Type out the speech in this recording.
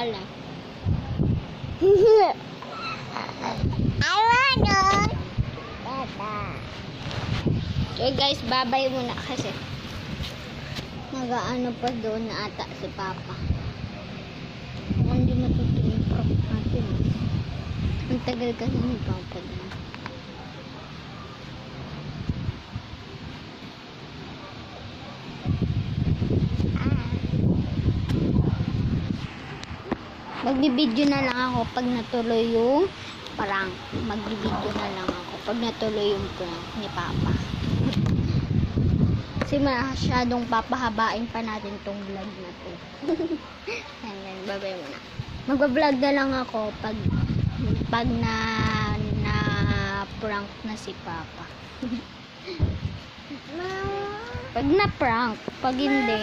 bala. Okay guys, babay muna kasi nag-ano pa doon na ata si Papa. Kung hindi matutuloy yung prank natin. Ang tagal kasi ni Papa doon. Magbibideo na lang ako pag natuloy yung prank. Magbibideo na lang ako pag natuloy yung prank ni Papa. Kasi masyadong papahabain pa natin tong vlog na to. Ayan, babay mo na. Magbablog na lang ako pag na prank na si Papa. Pag na prank, pag hindi.